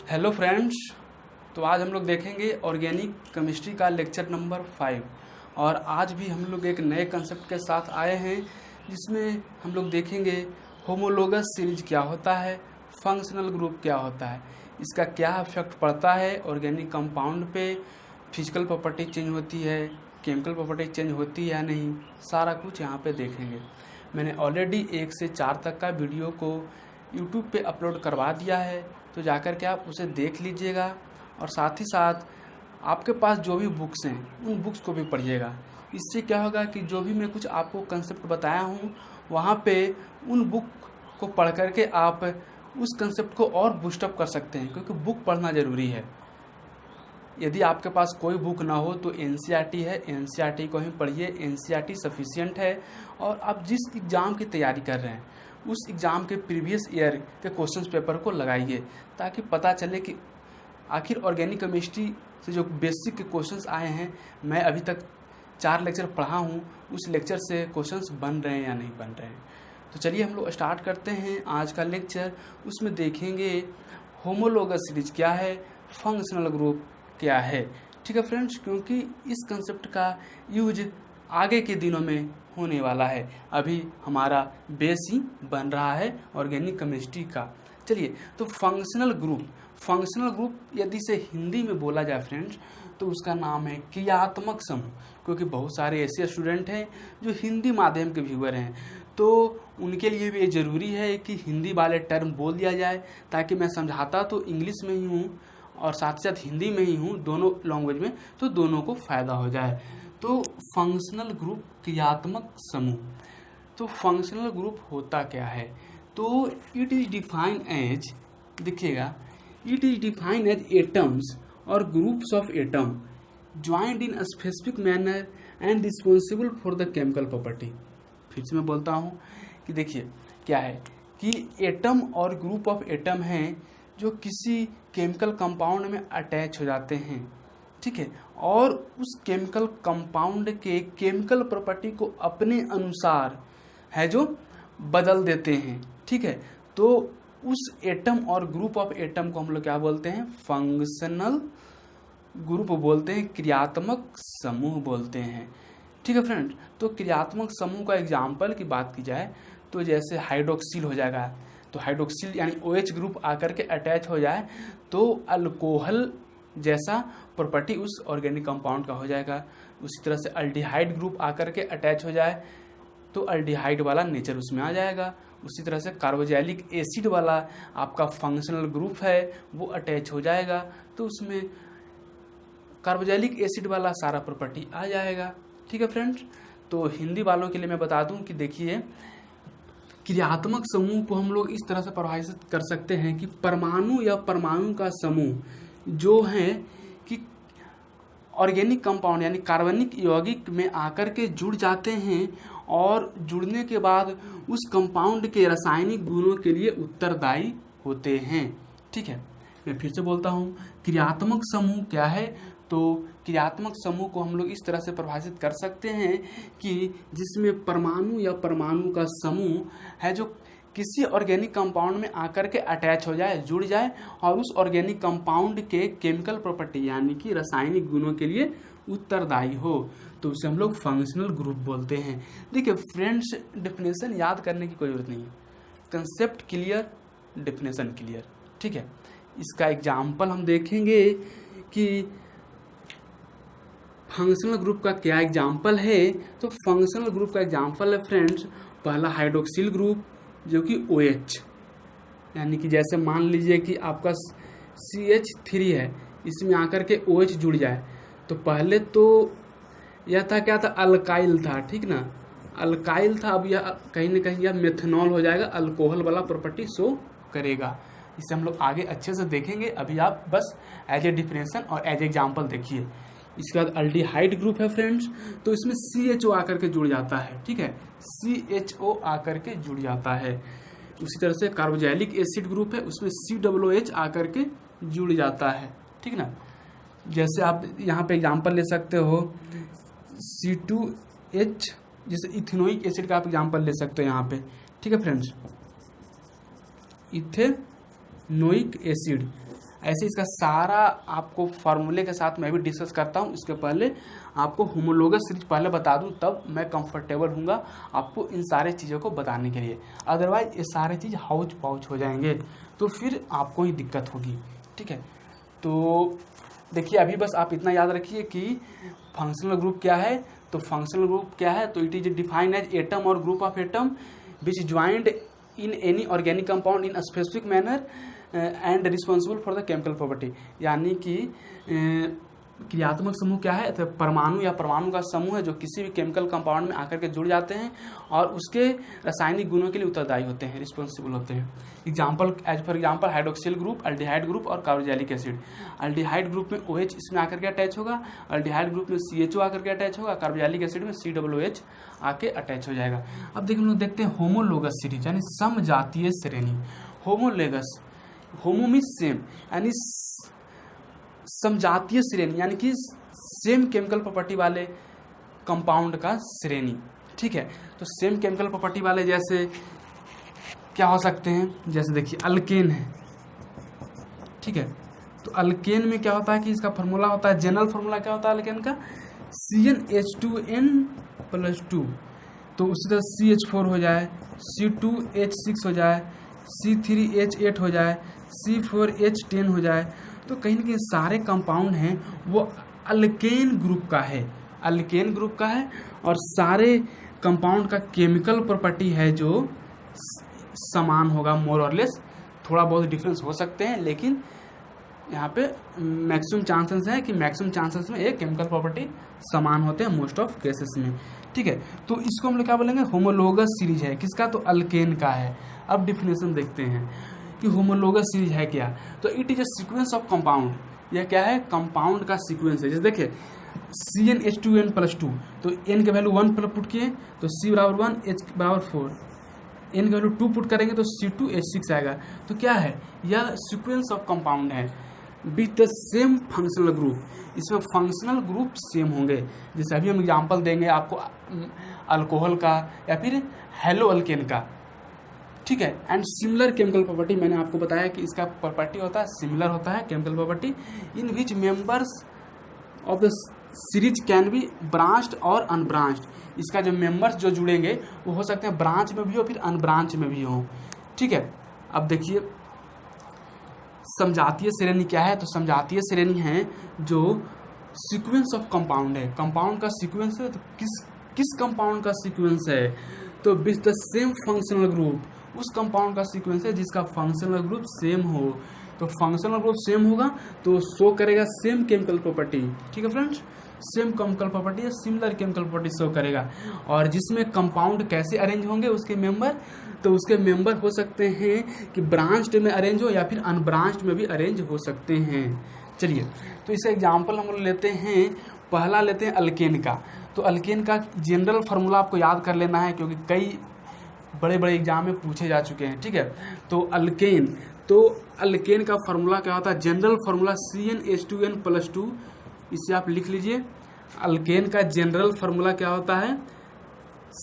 Hello friends. तो आज हम लोग देखेंगे ऑर्गेनिक केमिस्ट्री का लेक्चर नंबर 5। और आज भी हम लोग एक नए कंसेप्ट के साथ आए हैं जिसमें हम लोग देखेंगे होमोलोगस सीरीज क्या होता है, फंक्शनल ग्रुप क्या होता है, इसका क्या इफेक्ट पड़ता है ऑर्गेनिक कंपाउंड पे, फिजिकल प्रॉपर्टी चेंज होती है, केमिकल प्रॉपर्टी चेंज होती है या नहीं, सारा कुछ यहाँ पे देखेंगे। मैंने ऑलरेडी 1 से 4 तक का वीडियो को यूट्यूब पे अपलोड करवा दिया है, तो जाकर के आप उसे देख लीजिएगा और साथ ही साथ आपके पास जो भी बुक्स हैं उन बुक्स को भी पढ़िएगा। इससे क्या होगा कि जो भी मैं कुछ आपको कंसेप्ट बताया हूँ वहाँ पे उन बुक को पढ़ करके आप उस कंसेप्ट को और बूस्टअप कर सकते हैं, क्योंकि बुक पढ़ना ज़रूरी है। यदि आपके पास कोई बुक ना हो तो एनसीईआरटी है, एनसीईआरटी को ही पढ़िए, एनसीईआरटी सफिशिएंट है। और आप जिस एग्ज़ाम की तैयारी कर रहे हैं उस एग्ज़ाम के प्रीवियस ईयर के क्वेश्चन पेपर को लगाइए, ताकि पता चले कि आखिर ऑर्गेनिक केमिस्ट्री से जो बेसिक के क्वेश्चंस आए हैं, मैं अभी तक 4 लेक्चर पढ़ा हूँ, उस लेक्चर से क्वेश्चंस बन रहे हैं या नहीं बन रहे हैं। तो चलिए हम लोग स्टार्ट करते हैं आज का लेक्चर। उसमें देखेंगे होमोलोगस सीरीज क्या है, फंक्शनल ग्रुप क्या है। ठीक है फ्रेंड्स, क्योंकि इस कंसेप्ट का यूज आगे के दिनों में होने वाला है, अभी हमारा बेस ही बन रहा है ऑर्गेनिक केमिस्ट्री का। चलिए, तो फंक्शनल ग्रुप यदि से हिंदी में बोला जाए फ्रेंड्स तो उसका नाम है क्रियात्मक समूह। क्योंकि बहुत सारे ऐसे स्टूडेंट हैं जो हिंदी माध्यम के व्यूअर हैं, तो उनके लिए भी ये ज़रूरी है कि हिंदी वाले टर्म बोल दिया जाए, ताकि मैं समझाता तो इंग्लिश में ही हूँ और साथ साथ हिंदी में ही हूँ, दोनों लैंग्वेज में, तो दोनों को फ़ायदा हो जाए। तो फंक्शनल ग्रुप क्रियात्मक समूह। तो फंक्शनल ग्रुप होता क्या है? तो इट इज डिफाइन एज, देखिएगा, it is define as atoms और groups of atom joined in specific manner and responsible for the chemical property. फिर से मैं बोलता हूँ कि देखिए क्या है कि एटम और ग्रुप ऑफ एटम हैं जो किसी केमिकल कंपाउंड में अटैच हो जाते हैं, ठीक है, और उस केमिकल कंपाउंड के केमिकल प्रॉपर्टी को अपने अनुसार है जो बदल देते हैं, ठीक है। तो उस एटम और ग्रुप ऑफ एटम को हम लोग क्या बोलते हैं? फंक्शनल ग्रुप बोलते हैं, क्रियात्मक समूह बोलते हैं, ठीक है फ्रेंड। तो क्रियात्मक समूह का एग्जाम्पल की बात की जाए तो जैसे हाइड्रोक्सिल हो जाएगा, तो हाइड्रोक्सिल यानी OH ग्रुप आकर के अटैच हो जाए तो अल्कोहल जैसा प्रॉपर्टी उस ऑर्गेनिक कंपाउंड का हो जाएगा। उसी तरह से अल्डिहाइड ग्रुप आकर के अटैच हो जाए तो अल्डिहाइड वाला नेचर उसमें आ जाएगा। उसी तरह से कार्बोक्सिलिक एसिड वाला आपका फंक्शनल ग्रुप है वो अटैच हो जाएगा तो उसमें कार्बोक्सिलिक एसिड वाला सारा प्रॉपर्टी आ जाएगा, ठीक है फ्रेंड्स। तो हिंदी वालों के लिए मैं बता दूं कि देखिए, क्रियात्मक समूह को हम लोग इस तरह से परिभाषित कर सकते हैं कि परमाणु या परमाणु का समूह जो है कि ऑर्गेनिक कंपाउंड यानी कार्बनिक यौगिक में आकर के जुड़ जाते हैं और जुड़ने के बाद उस कंपाउंड के रासायनिक गुणों के लिए उत्तरदायी होते हैं, ठीक है। मैं फिर से बोलता हूँ, क्रियात्मक समूह क्या है? तो क्रियात्मक समूह को हम लोग इस तरह से परिभाषित कर सकते हैं कि जिसमें परमाणु या परमाणु का समूह है जो किसी ऑर्गेनिक कंपाउंड में आकर के अटैच हो जाए, जुड़ जाए और उस ऑर्गेनिक कंपाउंड के केमिकल प्रॉपर्टी यानी कि रासायनिक गुणों के लिए उत्तरदायी हो, तो उसे हम लोग फंक्शनल ग्रुप बोलते हैं। देखिए फ्रेंड्स, डेफिनेशन याद करने की कोई जरूरत नहीं है, कंसेप्ट क्लियर, डेफिनेशन क्लियर, ठीक है। इसका एग्जाम्पल हम देखेंगे कि फंक्शनल ग्रुप का क्या एग्जाम्पल है। तो फंक्शनल ग्रुप का एग्जाम्पल है फ्रेंड्स, पहला हाइड्रोक्सिल ग्रुप जो कि OH, यानी कि जैसे मान लीजिए कि आपका CH3 है, इसमें आकर के OH जुड़ जाए तो पहले तो यह था, क्या था? अल्काइल था, ठीक ना, अल्काइल था। अब यह कहीं ना कहीं यह मेथनॉल हो जाएगा, अल्कोहल वाला प्रॉपर्टी शो करेगा। इसे हम लोग आगे अच्छे से देखेंगे, अभी आप बस एज ए डिफिनेशन और एज एग्जाम्पल देखिए। इसके बाद अल्डिहाइड ग्रुप है फ्रेंड्स, तो इसमें CHO आकर के जुड़ जाता है, ठीक है, CHO आकर के जुड़ जाता है। उसी तरह से कार्बोक्सिलिक एसिड ग्रुप है, उसमें COOH आकर के जुड़ जाता है, ठीक ना। जैसे आप यहाँ पे एग्जांपल ले सकते हो C2H, जैसे इथेनोइक एसिड का आप एग्जांपल ले सकते हो यहाँ पे, ठीक है फ्रेंड्स, इथेनोइक एसिड। ऐसे इसका सारा आपको फार्मूले के साथ मैं भी डिस्कस करता हूँ। इसके पहले आपको होमोलोगस सीरीज पहले बता दूँ, तब मैं कंफर्टेबल हूँगा आपको इन सारे चीज़ों को बताने के लिए। अदरवाइज ये सारे चीज़ हाउच पाउच हो जाएंगे तो फिर आपको ही दिक्कत होगी, ठीक है। तो देखिए अभी बस आप इतना याद रखिए कि फंक्शनल ग्रुप क्या है। तो फंक्शनल ग्रुप क्या है, तो it is defined as atom और group of atom which joined in any organic compound in specific manner and responsible for the chemical property. यानी कि क्रियात्मक समूह क्या है, तो परमाणु या परमाणु का समूह है जो किसी भी केमिकल कंपाउंड में आकर के जुड़ जाते हैं और उसके रासायनिक गुणों के लिए उत्तरदायी होते हैं, रिस्पॉन्सिबल होते हैं। Example as for example hydroxyl group, aldehyde group और कार्बोक्सिलिक एसिड। अल्डिहाइड ग्रुप में OH इसमें आकर के अटैच होगा, अल्डिहाइड ग्रुप में CHO आकर के अटैच होगा, कार्बोक्सिलिक एसिड में COOH आके अटैच हो जाएगा। अब देखिए हम लोग देखते हैं होमोलोगस सीरीज यानी समजातीय श्रेणी। होमोलोगस, होमो मीन्स सेम, यानी समजातीय श्रेणी यानी कि सेम केमिकल प्रॉपर्टी वाले कंपाउंड का श्रेणी, ठीक है। तो सेम केमिकल प्रॉपर्टी वाले जैसे क्या हो सकते हैं, जैसे देखिए अल्केन है, ठीक है। तो अल्केन में क्या होता है कि इसका फार्मूला होता है, जनरल फार्मूला क्या होता है अल्केन का, CnH2n+2। तो उसी तरह CH4 हो जाए, C2H6 हो जाए, C3H8 हो जाए, C4H10 हो जाए। तो कहीं ना कहीं सारे कंपाउंड हैं वो अल्केन ग्रुप का है, अल्केन ग्रुप का है। और सारे कंपाउंड का केमिकल प्रॉपर्टी है जो समान होगा, मोर और लेस। थोड़ा बहुत डिफरेंस हो सकते हैं लेकिन यहाँ पे मैक्सिमम चांसेस है कि मैक्सिमम चांसेस में एक केमिकल प्रॉपर्टी समान होते हैं मोस्ट ऑफ केसेस में, ठीक है। तो इसको हम लोग क्या बोलेंगे, होमोलोगस सीरीज है। किसका, तो अल्केन का है। अब डिफिनेशन देखते हैं कि होमोलोगस सीरीज है क्या। तो it is a sequence of compound, यह क्या है, कंपाउंड का सीक्वेंस है। जैसे देखिए CnH2n+2, तो n के वैल्यू 1 पुट किए तो C बराबर 1, H बराबर 4, n के वैल्यू 2 पुट करेंगे तो C2H6 आएगा। तो क्या है, यह सीक्वेंस ऑफ कंपाउंड है with the same functional group. इसमें फंक्शनल ग्रुप सेम होंगे। जैसे अभी हम एग्जांपल देंगे आपको अल्कोहल का या फिर हेलो अल्केन का, ठीक है। एंड सिमिलर केमिकल प्रॉपर्टी, मैंने आपको बताया कि इसका प्रॉपर्टी होता है सिमिलर होता है chemical property, in which members of the series can be branched और अनब्रांच्ड। इसका जो मेंबर्स जो जुड़ेंगे वो हो सकते हैं ब्रांच में भी हो फिर अनब्रांच में भी हो, ठीक है। अब देखिए समजातीय श्रेणी क्या है, तो समजातीय श्रेणी है जो सीक्वेंस ऑफ कंपाउंड है, कंपाउंड का सीक्वेंस है। तो किस कंपाउंड का सीक्वेंस है, तो with the same functional group, उस कंपाउंड का सीक्वेंस है जिसका फंक्शनल ग्रुप सेम हो। तो फंक्शनल ग्रुप सेम होगा तो शो करेगा सेम केमिकल प्रॉपर्टी, ठीक है फ्रेंड्स। सेम केमिकल प्रॉपर्टी है, सिमिलर केमिकल प्रॉपर्टी शो करेगा। और जिसमें कंपाउंड कैसे अरेंज होंगे उसके मेंबर, तो उसके मेंबर हो सकते हैं कि ब्रांच्ड में अरेंज हो या फिर अनब्रांच्ड में भी अरेंज हो सकते हैं। चलिए तो इसे एग्जाम्पल हम लोग लेते हैं, पहला लेते हैं अल्केन का। तो अल्केन का जनरल फार्मूला आपको याद कर लेना है क्योंकि कई बड़े बड़े एग्जाम में पूछे जा चुके हैं, ठीक है। तो अल्केन का फार्मूला क्या होता है, जनरल फार्मूला CnH2n+2। इसे आप लिख लीजिए। अल्केन का जनरल फार्मूला क्या होता है,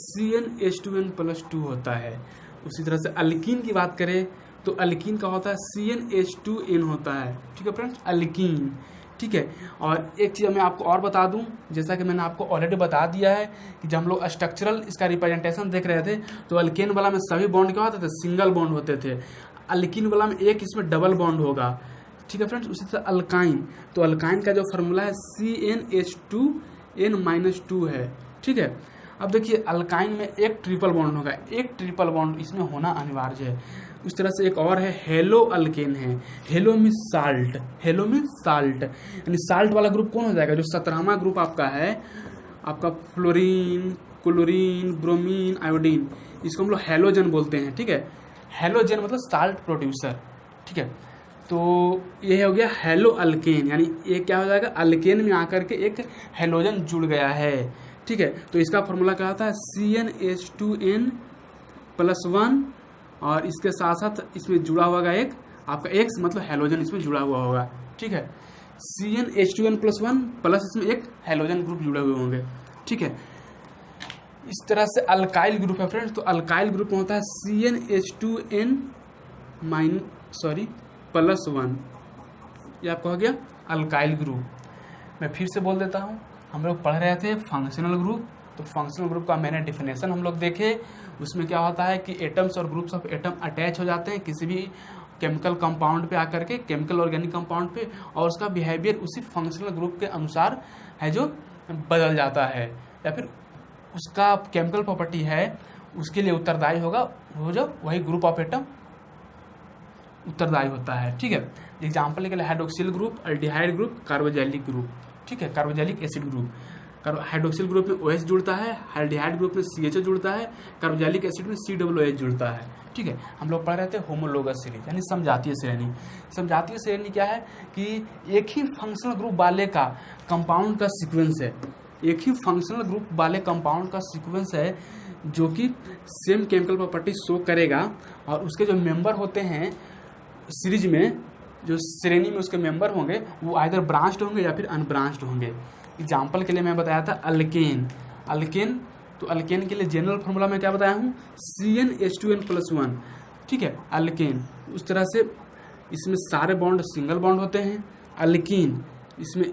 CnH2n+2 होता है। उसी तरह से अल्कीन की बात करें तो अल्कीन का होता है CnH2n होता है, ठीक है फ्रेंड्स, अल्कीन, ठीक है। और एक चीज़ मैं आपको और बता दूं, जैसा कि मैंने आपको ऑलरेडी बता दिया है कि जब हम लोग स्ट्रक्चरल इसका रिप्रेजेंटेशन देख रहे थे तो अल्केन वाला में सभी बॉन्ड क्या होते थे, सिंगल बॉन्ड होते थे। अल्कीन वाला में एक इसमें डबल बॉन्ड होगा, ठीक है फ्रेंड्स। उसी तरह अल्काइन, तो अल्काइन का जो फार्मूला है CnH2n-2 है, ठीक है। अब देखिए अल्काइन में एक ट्रिपल बॉन्ड होगा, एक ट्रिपल बॉन्ड इसमें होना अनिवार्य है। उस तरह से एक और है हेलो अल्केन है, हेलो में साल्ट, हेलो में साल्ट, यानी साल्ट वाला ग्रुप कौन हो जाएगा, जो 17वां ग्रुप आपका है, आपका फ्लोरीन, क्लोरीन, ब्रोमीन, आयोडीन, इसको हम लोग हेलोजन बोलते हैं, ठीक है। हेलोजन मतलब साल्ट प्रोड्यूसर, ठीक है। तो ये हो गया हेलो अल्केन, यानी ये क्या हो जाएगा, अल्केन में आकर के एक हेलोजन जुड़ गया है, ठीक है। तो इसका फॉर्मूला क्या होता है CnH2n+1 और इसके साथ साथ इसमें जुड़ा हुआ एक आपका X मतलब हेलोजन इसमें जुड़ा हुआ होगा, ठीक है। CnH2n+1 प्लस इसमें एक हेलोजन ग्रुप जुड़े हुए होंगे, ठीक है। इस तरह से अल्काइल ग्रुप है फ्रेंड्स। तो अल्काइल ग्रुप में होता है CnH2n+1, ये आपका हो गया अल्काइल ग्रुप। मैं फिर से बोल देता हूँ, हम लोग पढ़ रहे थे फंक्शनल ग्रुप, तो फंक्शनल ग्रुप का मैंने डिफिनेशन हम लोग देखे। उसमें क्या होता है कि एटम्स और ग्रुप्स ऑफ एटम अटैच हो जाते हैं किसी भी केमिकल कंपाउंड पे आकर के, केमिकल ऑर्गेनिक कंपाउंड पे, और उसका बिहेवियर उसी फंक्शनल ग्रुप के अनुसार है जो बदल जाता है, या फिर उसका केमिकल प्रॉपर्टी है उसके लिए उत्तरदायी होगा वो जो वही ग्रुप ऑफ एटम उत्तरदायी होता है। ठीक है, एग्जाम्पल के लिए hydroxyl group, aldehyde group, carboxylic group. ठीक है, carboxylic acid group, hydroxyl group में OH जुड़ता है, अल्डिहाइड ग्रुप में CHO जुड़ता है, कार्बोजैलिक एसिड में COOH जुड़ता है। ठीक है, हम लोग पढ़ रहे थे होमोलोगस श्रेणी यानी समजातीय श्रेणी। समजातीय श्रेणी क्या है कि एक ही फंक्शनल ग्रुप वाले का कंपाउंड का सीक्वेंस है, एक ही फंक्शनल ग्रुप वाले कंपाउंड का सीक्वेंस है जो कि सेम केमिकल प्रॉपर्टी शो करेगा, और उसके जो मेंबर होते हैं सीरीज में, जो श्रेणी में उसके मेंबर होंगे वो आइदर ब्रांच्ड होंगे या फिर अनब्रांच्ड होंगे। एग्जाम्पल के लिए मैं बताया था अल्केन, अल्केन, तो अल्केन के लिए जनरल फॉर्मूला मैं क्या बताया हूँ, CnH2n+1। ठीक है, अल्केन, उस तरह से इसमें सारे बॉन्ड सिंगल बॉन्ड होते हैं। अल्कीन, इसमें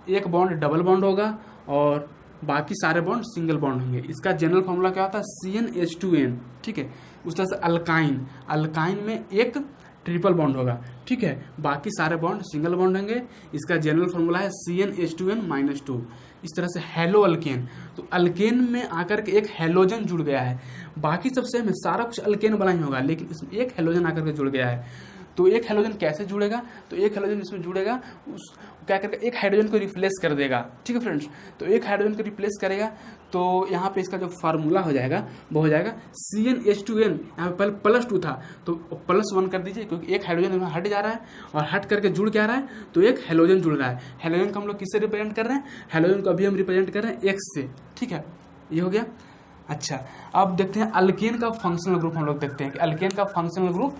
एक बॉन्ड डबल बॉन्ड होगा और बाकी सारे बॉन्ड सिंगल बॉन्ड होंगे। इसका जनरल फॉर्मूला क्या होता है, CnH2n। ठीक है, उस तरह से अल्काइन, अल्काइन में एक ट्रिपल बॉन्ड होगा। ठीक है, बाकी सारे बॉन्ड सिंगल बॉन्ड होंगे। इसका जनरल फॉर्मूला है CnH2n-2। इस तरह से हेलो अल्केन, तो अल्केन में आकर के एक हेलोजन जुड़ गया है, बाकी सब सेम है, सारा कुछ अल्केन बना ही होगा, लेकिन इसमें एक हेलोजन आकर के जुड़ गया है। तो एक हेलोजन कैसे जुड़ेगा, तो एक हेलोजन इसमें जुड़ेगा, उस क्या करेगा, एक हाइड्रोजन को रिप्लेस कर देगा। ठीक है फ्रेंड्स, तो एक हाइड्रोजन को रिप्लेस करेगा, तो यहाँ पे इसका जो फार्मूला हो जाएगा वो हो जाएगा CnH2n। यहाँ पे पहले +2 था तो +1 कर दीजिए, क्योंकि एक हाइड्रोजन हट जा रहा है और हट करके जुड़ क्या रहा है, तो एक हेलोजन जुड़ रहा है। हेलोजन को हम लोग किससे रिप्रेजेंट कर रहे हैं, हेलोजन को अभी हम रिप्रेजेंट कर रहे हैं X से। ठीक है, ये हो गया। अच्छा, अब देखते हैं अल्केन का फंक्शनल ग्रुप। हम लोग देखते हैं कि अल्केन का फंक्शनल ग्रुप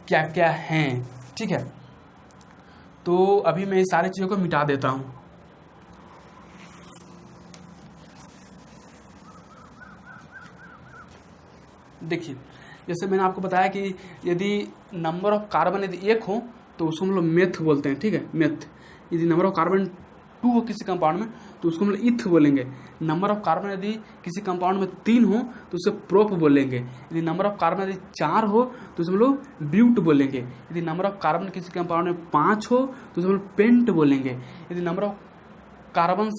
क्या क्या हैं। ठीक है, तो अभी मैं ये सारी चीज़ों को मिटा देता हूँ। देखिए, जैसे मैंने आपको बताया कि यदि नंबर ऑफ कार्बन यदि 1 हो तो उसको हम लोग मेथ बोलते हैं। ठीक है, मेथ। यदि नंबर ऑफ कार्बन 2 हो किसी कंपाउंड में तो उसको हम लोग इथ बोलेंगे। नंबर ऑफ कार्बन यदि किसी कंपाउंड में 3 हो तो उसे प्रोप बोलेंगे। यदि नंबर ऑफ कार्बन यदि 4 हो तो उसे हम लोग ब्यूट बोलेंगे। यदि नंबर ऑफ कार्बन किसी कंपाउंड में 5 हो तो उसे हम लोग पेंट बोलेंगे। यदि नंबर ऑफ कार्बन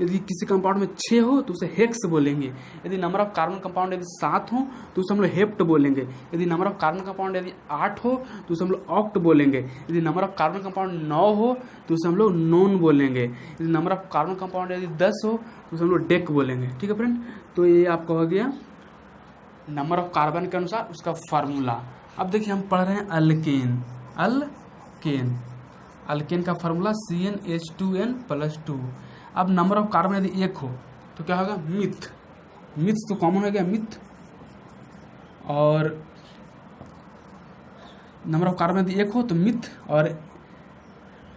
यदि किसी कंपाउंड में 6 हो तो उसे हेक्स बोलेंगे। यदि नंबर ऑफ कार्बन कंपाउंड यदि 7 हो तो उसे हम लोग हेप्ट बोलेंगे। यदि नंबर ऑफ कार्बन कंपाउंड यदि 8 हो तो उसे हम लोग ऑक्ट बोलेंगे। यदि नंबर ऑफ कार्बन कंपाउंड 9 हो तो उसे हम लोग नोन बोलेंगे। यदि नंबर ऑफ कार्बन कंपाउंड यदि 10 हो तो उसे हम लोग डेक बोलेंगे। ठीक है फ्रेंड, तो ये आपका हो गया नंबर ऑफ कार्बन के अनुसार उसका फार्मूला। अब देखिए, हम पढ़ रहे हैं अल्केन। अल्केन, अल्केन का फार्मूला CnH2n+2। अब नंबर ऑफ कार्बन यदि 1 हो तो क्या होगा, मिथ। मिथ तो कॉमन हो गया, मिथ। और नंबर ऑफ कार्बन यदि 1 हो तो मिथ। और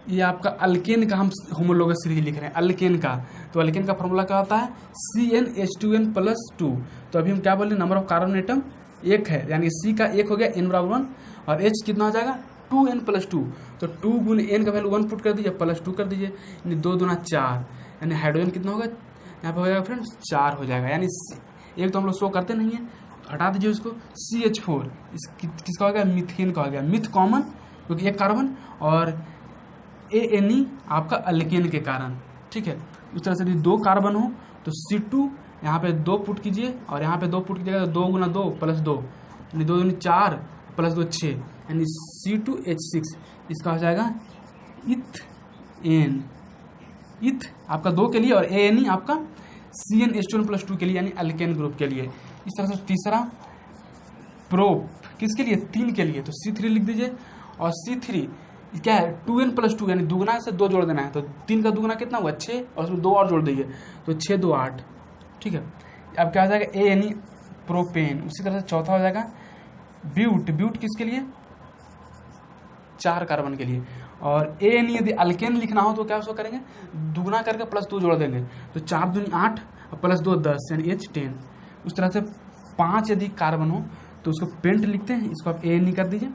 ये आपका अल्केन का हम होमोलोगस सीरीज लिख रहे हैं, अल्केन का। तो अल्केन का फार्मूला क्या होता है, CnH2n+2। तो अभी हम क्या बोले, नंबर ऑफ कार्बन एटम 1 है, यानी C का 1 हो गया, n = 1, और H कितना हो जाएगा 2n+2। तो 2 गुने n का वैल्यू 1 पुट कर दीजिए, +2 कर दीजिए, यानी 2 दूना 4, यानी हाइड्रोजन कितना होगा यहाँ पे हो जाएगा फ्रेंड्स 4 हो जाएगा। यानी एक तो हम लोग शो करते नहीं है, तो हटा दीजिए उसको। CH4 किसका हो गया, मिथेन का हो गया। मिथ कॉमन क्योंकि एक कार्बन, और ANE आपका अल्केन के कारण। ठीक है, उस तरह से यदि 2 कार्बन हो तो C2 यहाँ पे 2 पुट कीजिए, और यहाँ पे 2 पुट कीजिएगा तो 2 गुना 2 + 2, यानी 2 दूनी 4 + 2 6, यानी C2H6। इसका हो जाएगा इथेन। इथ आपका 2 के लिए, और ANE आपका CnH2n+2 के लिए, यानी अल्केन ग्रुप के लिए। इस तरह से तीसरा प्रोप किसके लिए, 3 के लिए, तो C3 लिख दीजिए। और C3 क्या है, 2n+2, यानी दुगना से 2 जोड़ देना है, तो 3 का दुगना कितना हुआ 6, और उसमें 2 और जोड़ दीजिए, तो 6 2 8। ठीक है, अब क्या हो जाएगा, ANE प्रोपेन। उसी तरह से चौथा हो जाएगा ब्यूट। ब्यूट किसके लिए, 4 कार्बन के लिए। और ANE यदि अल्केन लिखना हो तो क्या उसको करेंगे, दुगना करके +2 जोड़ देंगे, तो 4 दूनी 8 और +2 10, यानी H10। उस तरह से 5 यदि कार्बन हो तो उसको पेंट लिखते हैं, इसको आप ANE कर दीजिए।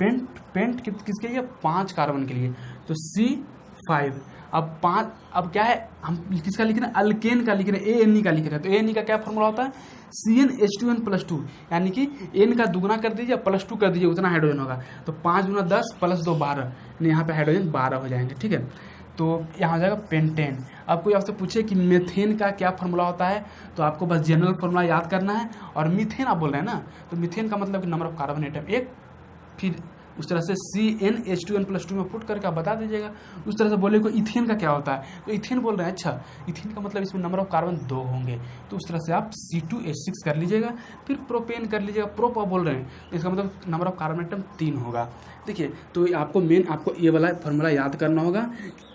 पेंट किसके लिए? 5 कार्बन के लिए, तो C5। अब क्या है, हम किसका लिख रहे हैं? अल्केन का लिख रहे हैं, ANE का लिख रहे हैं। तो ANE का क्या फॉर्मूला होता है? CnH2n+2, यानी कि N का दुगना कर दीजिए +2 कर दीजिए, उतना हाइड्रोजन होगा। तो 5 × 10 + 2 12, यानी यहाँ पे हाइड्रोजन 12 हो जाएंगे। ठीक है, तो यहाँ हो जाएगा पेंटेन। अब कोई आपसे पूछे कि मेथेन का क्या फॉर्मूला होता है, तो आपको बस जनरल फॉर्मूला याद करना है। और मीथेन आप बोल रहे हैं ना, तो मीथेन का मतलब नंबर ऑफ कार्बन एटम 1, फिर उस तरह से CnH2n+2 में पुट करके आप बता दीजिएगा। उस तरह से बोले को इथेन का क्या होता है, तो इथेन बोल रहे हैं, अच्छा इथेन का मतलब इसमें नंबर ऑफ कार्बन 2 होंगे, तो उस तरह से आप C2H6 कर लीजिएगा। फिर प्रोपेन कर लीजिएगा, प्रोप आप बोल रहे हैं, तो इसका मतलब नंबर ऑफ कार्बन एटम 3 होगा। देखिए, तो आपको ये वाला फॉर्मूला याद करना होगा,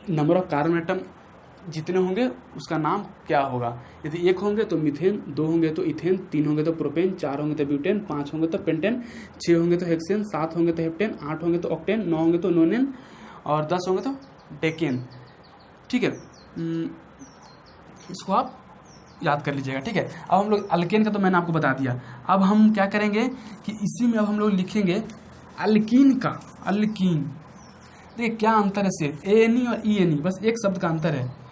नंबर ऑफ कार्बन एटम जितने होंगे उसका नाम क्या होगा। यदि 1 होंगे तो मीथेन, 2 होंगे तो इथेन, 3 होंगे तो प्रोपेन, 4 होंगे तो ब्यूटेन, 5 होंगे तो पेंटेन, 6 होंगे तो हेक्सेन, 7 होंगे तो हेप्टेन, 8 होंगे तो ऑक्टेन, 9 होंगे तो नोनेन और 10 होंगे तो डेकेन। ठीक है, इसको आप याद कर लीजिएगा। ठीक है, अब हम लोग अल्केन का तो मैंने आपको बता दिया। अब हम क्या करेंगे कि इसी में अब हम लोग लिखेंगे अल्कीन का। अल्कीन, देखिए क्या अंतर है, सिर्फ ANE और ENE, बस एक शब्द का अंतर है।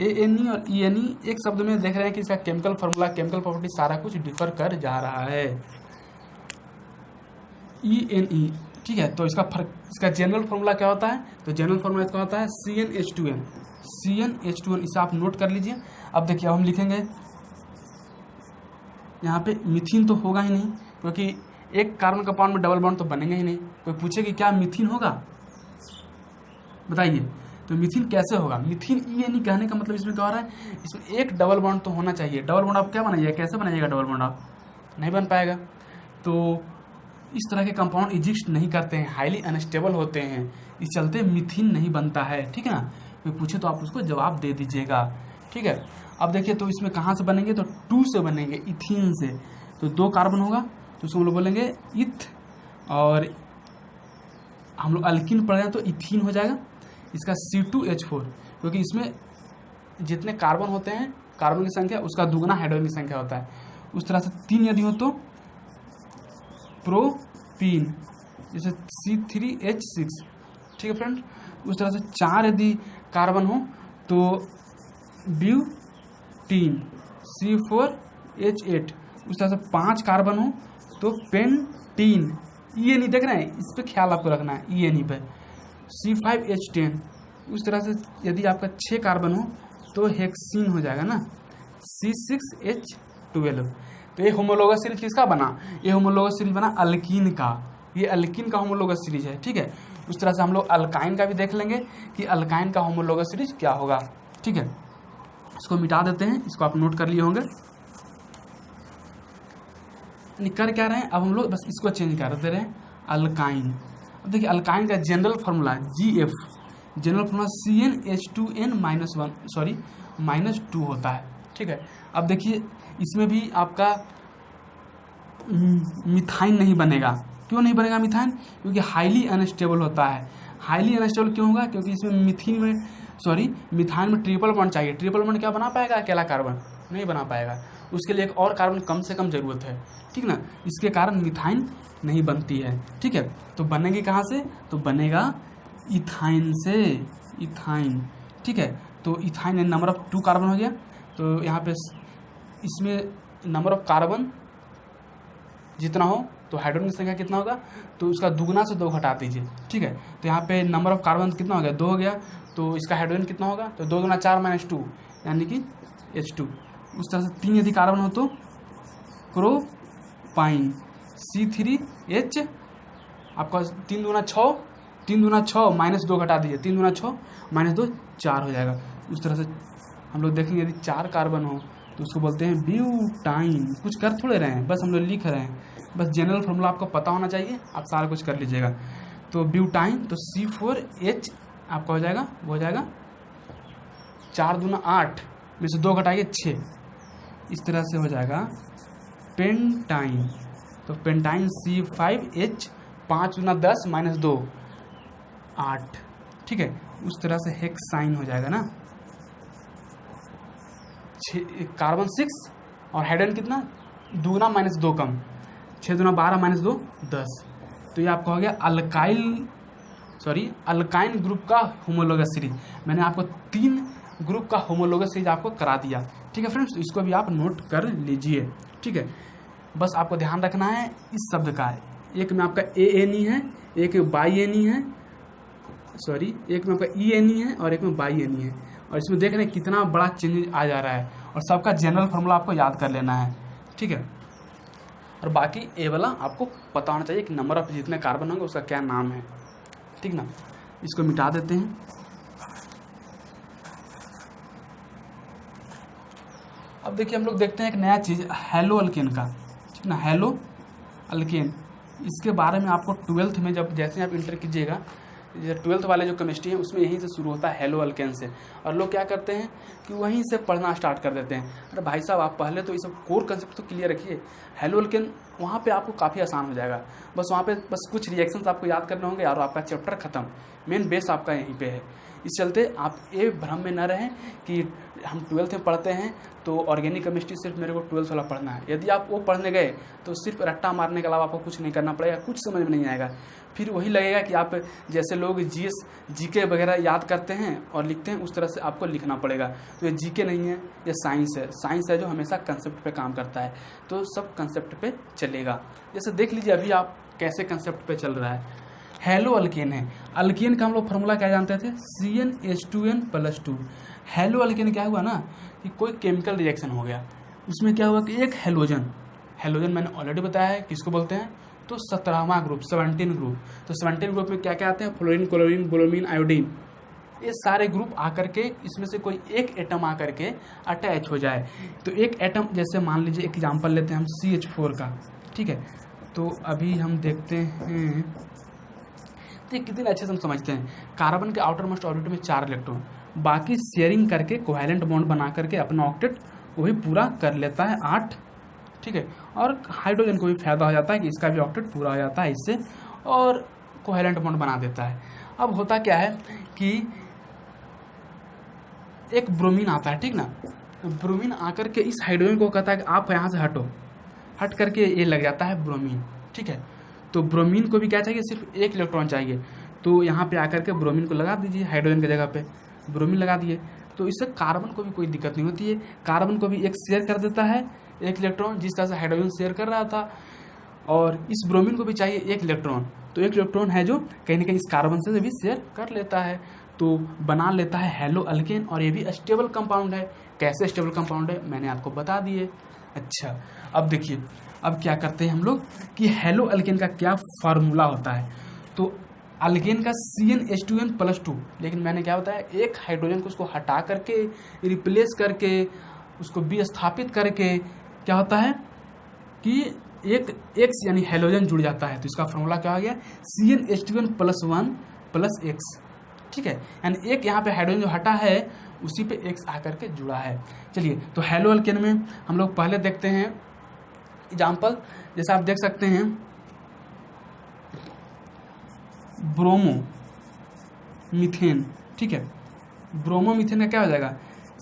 ANE और ENE एक शब्द में देख रहे हैं कि इसका केमिकल फार्मूला, केमिकल प्रॉपर्टी सारा कुछ डिफर कर जा रहा है। ENE, ठीक है, तो इसका जनरल फार्मूला क्या होता है, तो जनरल फार्मूला इसका होता है CnH2n। CnH2n, इसे आप नोट कर लीजिए। अब देखिए, अब हम लिखेंगे यहाँ पे मिथीन तो होगा ही नहीं, क्योंकि एक कार्बन कंपाउंड में डबल बॉन्ड तो बनेंगे ही नहीं। कोई पूछे कि क्या मिथीन होगा, बताइए, तो मिथीन कैसे होगा? मिथीन ENE कहने का मतलब इसमें क्या हो रहा है, इसमें एक डबल बॉन्ड तो होना चाहिए। डबल बॉन्ड आप क्या बनाइएगा, कैसे बनाइएगा डबल बॉन्ड? आप नहीं बन पाएगा। तो इस तरह के कंपाउंड एग्जिस्ट नहीं करते हैं, हाईली अनस्टेबल होते हैं, इस चलते मिथीन नहीं बनता है। ठीक है ना, कोई पूछे तो आप उसको जवाब दे दीजिएगा। ठीक है, अब देखिए, तो इसमें कहाँ से बनेंगे, तो 2 से बनेंगे, इथीन से। तो 2 कार्बन होगा, तो उसको हम लोग बोलेंगे इथ, और हम लोग अल्कीन पढ़ रहे हैं तो इथीन हो जाएगा। इसका C2H4, क्योंकि इसमें जितने कार्बन होते हैं, कार्बन की संख्या उसका दुगना हाइड्रोजन की संख्या होता है। उस तरह से 3 यदि हो तो प्रोपीन, जैसे C3H6। ठीक है फ्रेंड, उस तरह से 4 यदि कार्बन हो तो ब्यूटीन, C4H8। उस तरह से 5 कार्बन हो तो पेंटीन। ENE देख रहे हैं, इस पर ख्याल आपको रखना है, ENE पे, C5H10। उस तरह से यदि आपका 6 कार्बन हो तो हेक्सीन हो जाएगा ना, C6H12। तो ये होमोलोगस सीरीज किसका बना, ये होमोलोगस सीरीज बना अल्कीन का। ये अल्कीन का होमोलोगस सीरीज है। ठीक है, उस तरह से हम लोग अल्काइन का भी देख लेंगे कि अल्काइन का होमोलोगस सीरीज क्या होगा। ठीक है, इसको मिटा देते हैं, इसको आप नोट कर लिए होंगे। कर क्या रहे हैं, अब हम लोग बस इसको चेंज कर दे रहे हैं, अल्काइन। अब देखिए, अल्काइन का general formula GF, general formula CnH2n-2 होता है। ठीक है, अब देखिए, इसमें भी आपका मिथाइन नहीं बनेगा। क्यों नहीं बनेगा मिथाइन? क्योंकि हाईली अनस्टेबल होता है। हाईली अनस्टेबल क्यों होगा? क्योंकि इसमें मिथाइन में ट्रिपल बॉन्ड चाहिए। ट्रिपल बॉन्ड क्या बना पाएगा अकेला कार्बन? नहीं बना पाएगा, उसके लिए एक और कार्बन कम से कम जरूरत है। ठीक ना, इसके कारण मिथाइन नहीं बनती है। ठीक है, तो बनेगी कहाँ से? तो बनेगा इथाइन से, इथाइन। ठीक है, तो इथाइन नंबर ऑफ 2 कार्बन हो गया, तो यहाँ पे इसमें नंबर ऑफ कार्बन जितना हो तो हाइड्रोजन की संख्या कितना होगा, तो उसका दुगना से 2 घटा दीजिए। ठीक है, तो यहाँ पे नंबर ऑफ कार्बन कितना हो गया, 2 हो गया, तो इसका हाइड्रोजन कितना होगा, तो 2 दूना 4 - 2 यानी कि H2। उस तरह से 3 यदि कार्बन हो तो प्रोपाइन, C3H, आपका 3 दूना 6, 3 दूना 6 -2 घटा दीजिए, 3 दूना 6 -2 4 हो जाएगा। उस तरह से हम लोग देखेंगे यदि 4 कार्बन हो तो उसको बोलते हैं ब्यूटाइन। कुछ कर थोड़े रहे हैं, बस हम लोग लिख रहे हैं, बस जनरल फार्मूला आपको पता होना चाहिए, आप सारा कुछ कर लीजिएगा। तो ब्यूटाइन, तो C4H आपका हो जाएगा, वो हो जाएगा 4 दूना 8 में से 2 घटाइए 6, इस तरह से हो जाएगा पेंटाइन। तो पेंटाइन C5H, 5 दूना 10 -2 8। ठीक है, उस तरह से हेक्साइन हो जाएगा ना, कार्बन 6 और हाइड्रोजन कितना, दूना -2 कम, 6 दूना 12 -2 10। तो ये आपका हो गया अल्काइन ग्रुप का होमोलोगस सीरीज। मैंने आपको 3 ग्रुप का होमोलोगस सीरीज आपको करा दिया। ठीक है फ्रेंड्स, तो इसको भी आप नोट कर लीजिए। ठीक है, बस आपको ध्यान रखना है इस शब्द का, एक में आपका ANE है, एक में BiNE है, एक में आपका ENE है और एक में BiNE है। और इसमें देख रहे हैं कितना बड़ा चेंज आ जा रहा है, और सबका जनरल फार्मूला आपको याद कर लेना है। ठीक है, और बाकी ए वाला आपको पता होना चाहिए कि नंबर ऑफ जितने कार्बन होंगे उसका क्या नाम है। ठीक ना, इसको मिटा देते हैं। अब देखिए हम लोग देखते हैं एक नया चीज़ हैलो अल्केन का। ठीक ना, हैलो अल्केन, इसके बारे में आपको 12th में जब जैसे आप इंटर कीजिएगा, 12th वाले जो केमिस्ट्री है उसमें यहीं से शुरू होता है हैलो अल्केन से। और लोग क्या करते हैं कि वहीं से पढ़ना स्टार्ट कर देते हैं। अरे भाई साहब, आप पहले तो ये सब कोर कंसेप्ट तो क्लियर रखिए। हैलो अल्केन वहाँ पे आपको काफ़ी आसान हो जाएगा, बस वहाँ पे बस कुछ रिएक्शंस आपको याद करने होंगे और आपका चैप्टर खत्म। मेन बेस आपका यहीं पे है। इस चलते आप ये भ्रम में न रहें कि हम 12th में पढ़ते हैं तो ऑर्गेनिक केमिस्ट्री सिर्फ मेरे को 12th वाला पढ़ना है। यदि आप वो पढ़ने गए तो सिर्फ रट्टा मारने के अलावा आपको कुछ नहीं करना पड़ेगा, कुछ समझ में नहीं आएगा। फिर वही लगेगा कि आप जैसे लोग GS GK वगैरह याद करते हैं और लिखते हैं, उस तरह से आपको लिखना पड़ेगा। तो ये GK नहीं है, ये साइंस है। साइंस है जो हमेशा कंसेप्ट पे काम करता है, तो सब कंसेप्ट पे चलेगा। जैसे देख लीजिए अभी आप कैसे कंसेप्ट पे चल रहा है। हैलो अल्केन है, अल्केन का हम लोग फार्मूला क्या जानते थे, CnH2n+2। हैलो अल्केन क्या हुआ ना कि कोई केमिकल रिएक्शन हो गया, उसमें क्या हुआ कि एक हेलोजन मैंने ऑलरेडी बताया है किसको बोलते हैं, तो 17वां ग्रुप, 17 ग्रुप। तो 17 ग्रुप में क्या क्या आते हैं, फ्लोरीन, क्लोरीन, ब्रोमीन, आयोडीन, ये सारे ग्रुप आकर के इसमें से कोई एक एटम आकर के अटैच हो जाए। तो एक एटम, जैसे मान लीजिए एग्जाम्पल लेते हैं हम CH4 का। ठीक है, तो अभी हम देखते हैं, तो कितने अच्छे से हम समझते हैं। कार्बन के आउटर मोस्ट ऑर्बिट में 4 इलेक्ट्रॉन, बाकी शेयरिंग करके कोवैलेंट बॉन्ड बना करके अपना ऑक्टेट वही पूरा कर लेता है 8। ठीक है, और हाइड्रोजन को भी फायदा हो जाता है कि इसका भी ऑक्टेट पूरा हो जाता है इससे, और कोवैलेंट बॉन्ड बना देता है। अब होता क्या है कि एक ब्रोमीन आता है। ठीक ना, ब्रोमीन आकर के इस हाइड्रोजन को कहता है कि आप यहाँ से हटो, हट करके ये लग जाता है ब्रोमीन। ठीक है, तो ब्रोमीन को भी क्या चाहिए, सिर्फ एक इलेक्ट्रॉन चाहिए। तो यहाँ पे आकर के ब्रोमीन को लगा दीजिए, हाइड्रोजन की जगह पे ब्रोमीन लगा दिए, तो इससे कार्बन को भी कोई दिक्कत नहीं होती है। कार्बन को भी एक शेयर कर देता है एक इलेक्ट्रॉन, जिस तरह से हाइड्रोजन शेयर कर रहा था, और इस ब्रोमीन को भी चाहिए एक इलेक्ट्रॉन। तो एक इलेक्ट्रॉन है जो कहीं ना कहीं इस कार्बन से भी शेयर कर लेता है, तो बना लेता है हैलो अल्केन। और ये भी स्टेबल कंपाउंड है। कैसे स्टेबल कंपाउंड है मैंने आपको बता दिए। अच्छा, अब देखिए अब क्या करते हैं हम लोग कि हैलो अल्केन का क्या फार्मूला होता है। तो अल्केन का CnH2n+2, लेकिन मैंने क्या बताया, एक हाइड्रोजन को उसको हटा करके रिप्लेस करके उसको विस्थापित करके क्या होता है कि एक X यानी हैलोजन जुड़ जाता है। तो इसका फार्मूला क्या हो गया, CnH2n+1+X। ठीक है, यानी एक यहाँ पे हाइड्रोजन जो हटा है उसी पे X आकर के जुड़ा है। चलिए, तो हैलो अल्केन में हम लोग पहले देखते हैं एग्जाम्पल। जैसे आप देख सकते हैं ब्रोमो मीथेन। ठीक है, ब्रोमो मीथेन का क्या हो जाएगा,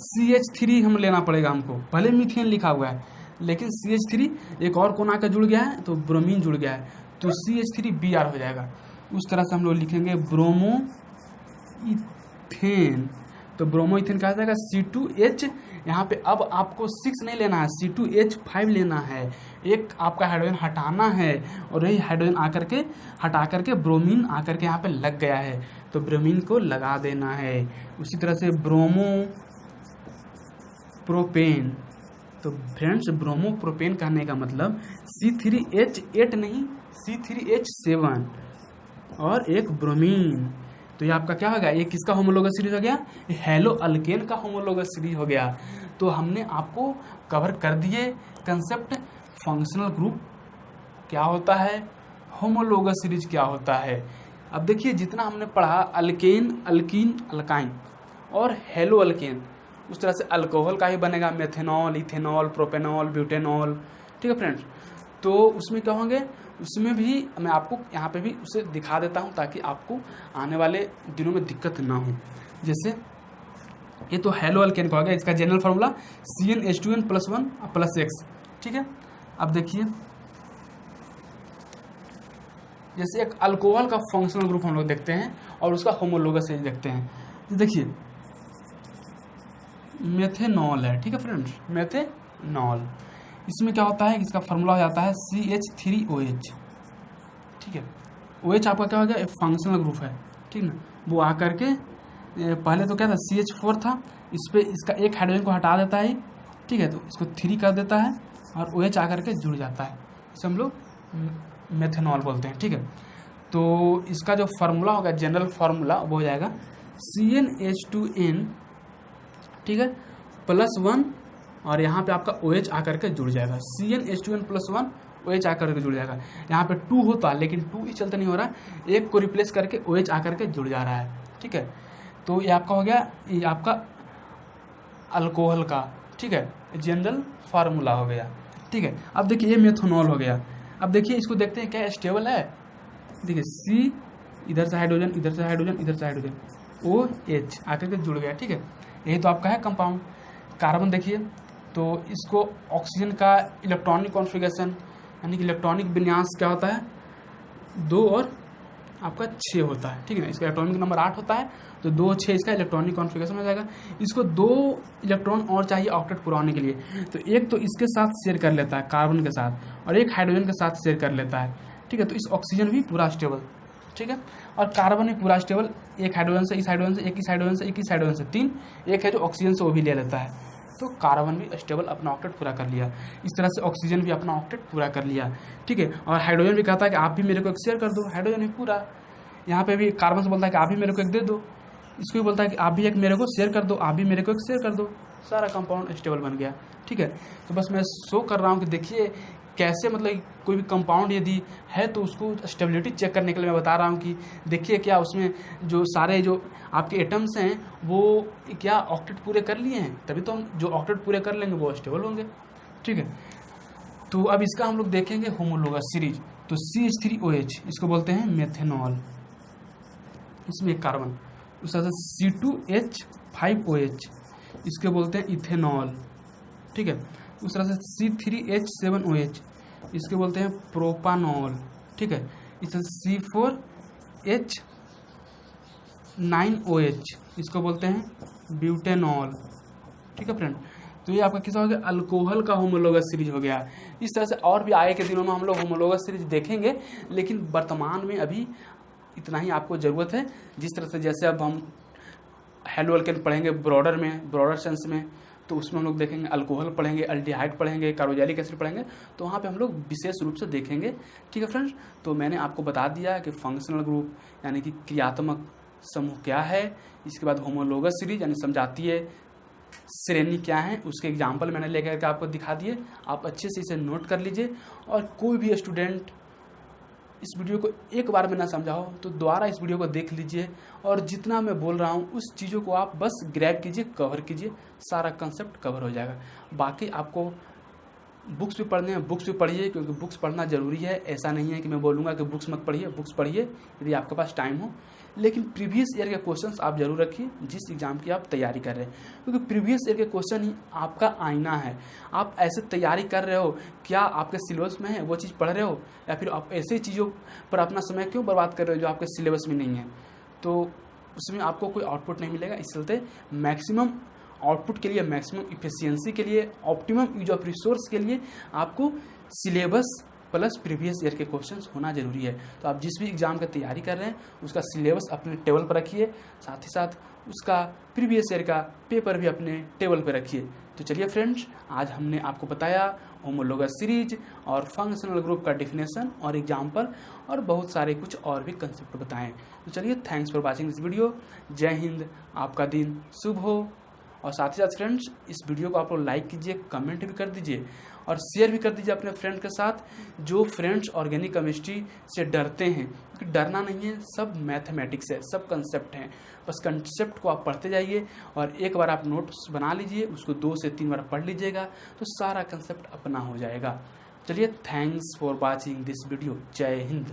CH3 हम लेना पड़ेगा हमको। भले मीथेन लिखा हुआ है लेकिन CH3 एक और कोना का जुड़ गया है तो ब्रोमीन जुड़ गया है, तो CH3Br हो जाएगा। उस तरह से हम लोग लिखेंगे ब्रोमो इथेन। तो ब्रोमो इथेन क्या हो जाएगा, C2H। यहाँ पे अब आपको 6 नहीं लेना है, C2H5 लेना है। एक आपका हाइड्रोजन हटाना है और यही हाइड्रोजन आकर के हटा करके ब्रोमीन आकर के यहाँ पे लग गया है, तो ब्रोमीन को लगा देना है। उसी तरह से ब्रोमो प्रोपेन। तो फ्रेंड्स, ब्रोमो प्रोपेन कहने का मतलब C3H8 नहीं, C3H7 और एक ब्रोमीन। तो ये आपका क्या हो गया, ये किसका होमोलोगस सीरीज हो गया, हैलो अल्केन का होमोलोगस सीरीज हो गया। तो हमने आपको कवर कर दिए कंसेप्ट, फंक्शनल ग्रुप क्या होता है, होमोलोगस सीरीज क्या होता है। अब देखिए जितना हमने पढ़ा अल्केन, अल्कीन, अल्काइन और हैलो अल्केन, उस तरह से अल्कोहल का ही बनेगा, मेथेनॉल, इथेनॉल, प्रोपेनॉल, ब्यूटेनॉल। ठीक है फ्रेंड्स, तो उसमें क्या होंगे, उसमें भी मैं आपको यहाँ पे भी उसे दिखा देता हूँ ताकि आपको आने वाले दिनों में दिक्कत ना हो। जैसे ये तो हैलो अल्केन का हो गया, इसका जनरल फार्मूला CnH2n+1+X। ठीक है, अब देखिए जैसे एक अल्कोहल का फंक्शनल ग्रुप हम लोग देखते हैं और उसका होमोलोगस सीरीज देखते हैं। देखिए मेथेनॉल है, ठीक है फ्रेंड्स, मेथेनॉल, इसमें क्या होता है, इसका फार्मूला हो जाता है CH3OH, ठीक है। OH आपका क्या हो गया, एक फंक्शनल ग्रुप है, ठीक ना। वो आकर के पहले तो क्या था CH4 था, इस पर इसका एक हाइड्रोजन को हटा देता है, ठीक है, तो इसको 3 कर देता है और OH आकर के जुड़ जाता है, इसे हम लोग मेथेनॉल बोलते हैं, ठीक है। तो इसका जो फार्मूला होगा, जनरल फार्मूला, वो हो जाएगा CnH2n, ठीक है, +1 और यहाँ पे आपका OH आकर के जुड़ जाएगा, CnH2n +1 OH आकर के जुड़ जाएगा। यहाँ पे 2 होता लेकिन 2 इस चलते नहीं हो रहा, एक को रिप्लेस करके OH आकर के जुड़ जा रहा है, ठीक है। तो ये आपका हो गया, ये आपका अल्कोहल का, ठीक है, जनरल फार्मूला हो गया, ठीक है। अब देखिए ये मेथनॉल हो गया। अब देखिए इसको देखते हैं क्या स्टेबल है। देखिए C, इधर से हाइड्रोजन, इधर से हाइड्रोजन, इधर से हाइड्रोजन, OH आकर के जुड़ गया, ठीक है। यही तो आपका है कंपाउंड। कार्बन देखिए, तो इसको ऑक्सीजन का इलेक्ट्रॉनिक कॉन्फ़िगरेशन यानी कि इलेक्ट्रॉनिक विन्यास क्या होता है, 2 और आपका 6 होता है, ठीक है ना। इसका इलेक्ट्रॉनिक नंबर 8 होता है, तो 2 और 6 इसका इलेक्ट्रॉनिक कॉन्फ़िगरेशन हो जाएगा। इसको 2 इलेक्ट्रॉन और चाहिए ऑक्टेट पूरा होने के लिए, तो एक तो इसके साथ शेयर कर लेता है कार्बन के साथ और एक हाइड्रोजन के साथ शेयर कर लेता है, ठीक है। तो इस ऑक्सीजन भी पूरा स्टेबल, ठीक है, और कार्बन भी पूरा स्टेबल, एक हाइड्रोजन से, इस हाइड्रोजन से, एक इस हाइड्रोजन से, एक इस हाइड्रोजन से, 3, एक है जो ऑक्सीजन से वो भी ले लेता है। तो कार्बन भी स्टेबल अपना ऑक्टेट पूरा कर लिया। इस तरह से ऑक्सीजन भी अपना ऑक्टेट पूरा कर लिया, ठीक है। और हाइड्रोजन भी कहता है कि आप भी मेरे को एक शेयर कर दो, हाइड्रोजन भी पूरा। यहाँ पे भी कार्बन से बोलता है कि आप भी मेरे को एक दे दो, इसको भी बोलता है कि आप भी एक मेरे को शेयर कर दो, आप भी मेरे को एक शेयर कर दो, सारा कंपाउंड स्टेबल बन गया, ठीक है। तो बस मैं शो कर रहा हूँ कि देखिए कैसे, मतलब कोई भी कंपाउंड यदि है तो उसको स्टेबिलिटी चेक करने के लिए मैं बता रहा हूँ कि देखिए क्या उसमें जो सारे जो आपके एटम्स हैं वो क्या ऑक्टेट पूरे कर लिए हैं, तभी तो हम जो ऑक्टेट पूरे कर लेंगे वो स्टेबल होंगे, ठीक है। तो अब इसका हम लोग देखेंगे होमोलोगस सीरीज। तो CH3OH इसको बोलते हैं मेथेनॉल, इसमें एक कार्बन, उस तरह से C2H5OH इसके बोलते हैं इथेनॉल, ठीक है। उस तरह से C3H7OH इसके बोलते हैं प्रोपानॉल, ठीक है। इस तरह से C4H9OH इसको बोलते हैं ब्यूटेनॉल, ठीक है फ्रेंड। तो ये आपका किसा हो गया, अल्कोहल का होमोलोगस सीरीज हो गया। इस तरह से और भी आगे के दिनों में हम लोग होमोलोगस सीरीज देखेंगे, लेकिन वर्तमान में अभी इतना ही आपको ज़रूरत है। जिस तरह से जैसे अब हम हेलो अल्केन पढ़ेंगे ब्रॉडर में, ब्रॉडर सेंस में, तो उसमें हम लोग देखेंगे अल्कोहल पढ़ेंगे, एल्डिहाइड पढ़ेंगे, कार्बोक्सिलिक एसिड पढ़ेंगे, तो वहाँ पे हम लोग विशेष रूप से देखेंगे, ठीक है फ्रेंड्स। तो मैंने आपको बता दिया कि फंक्शनल ग्रुप यानी कि क्रियात्मक समूह क्या है, इसके बाद होमोलोगस सीरीज यानी समजातीय श्रेणी क्या है, उसके एग्जाम्पल मैंने लेकर के आपको दिखा दिए। आप अच्छे से इसे नोट कर लीजिए, और कोई भी स्टूडेंट इस वीडियो को एक बार में ना समझा हो तो दोबारा इस वीडियो को देख लीजिए, और जितना मैं बोल रहा हूँ उस चीज़ों को आप बस ग्रैब कीजिए, कवर कीजिए, सारा कंसेप्ट कवर हो जाएगा। बाकी आपको बुक्स भी पढ़ने हैं, बुक्स भी पढ़िए, क्योंकि बुक्स पढ़ना ज़रूरी है। ऐसा नहीं है कि मैं बोलूँगा कि बुक्स मत पढ़िए, बुक्स पढ़िए यदि आपके पास टाइम हो, लेकिन प्रीवियस ईयर के क्वेश्चंस आप जरूर रखिए जिस एग्जाम की आप तैयारी कर रहे हैं, क्योंकि प्रीवियस ईयर के क्वेश्चन ही आपका आईना है। आप ऐसे तैयारी कर रहे हो, क्या आपके सिलेबस में है वो चीज़ पढ़ रहे हो, या फिर आप ऐसे चीज़ों पर अपना समय क्यों बर्बाद कर रहे हो जो आपके सिलेबस में नहीं है, तो उसमें आपको कोई आउटपुट नहीं मिलेगा। इस चलते मैक्सिमम आउटपुट के लिए, मैक्सिमम इफिशियंसी के लिए, ऑप्टिमम यूज ऑफ रिसोर्स के लिए आपको सिलेबस प्लस प्रीवियस ईयर के क्वेश्चंस होना जरूरी है। तो आप जिस भी एग्जाम की तैयारी कर रहे हैं उसका सिलेबस अपने टेबल पर रखिए, साथ ही साथ उसका प्रीवियस ईयर का पेपर भी अपने टेबल पर रखिए। तो चलिए फ्रेंड्स, आज हमने आपको बताया होमोलोगस सीरीज और फंक्शनल ग्रुप का डेफिनेशन और एग्जाम्पल, और बहुत सारे कुछ और भी कंसेप्ट बताएं। तो चलिए, thanks for watching this video. जय हिंद, आपका दिन शुभ हो। और साथ ही साथ फ्रेंड्स, इस वीडियो को आप लोग लाइक कीजिए, कमेंट भी कर दीजिए और शेयर भी कर दीजिए अपने फ्रेंड के साथ, जो फ्रेंड्स ऑर्गेनिक केमिस्ट्री से डरते हैं। क्योंकि डरना नहीं है, सब मैथमेटिक्स है, सब कंसेप्ट हैं। बस कंसेप्ट को आप पढ़ते जाइए, और एक बार आप नोट्स बना लीजिए, उसको 2 से 3 बार पढ़ लीजिएगा, तो सारा कंसेप्ट अपना हो जाएगा। चलिए, thanks for watching this video. जय हिंद।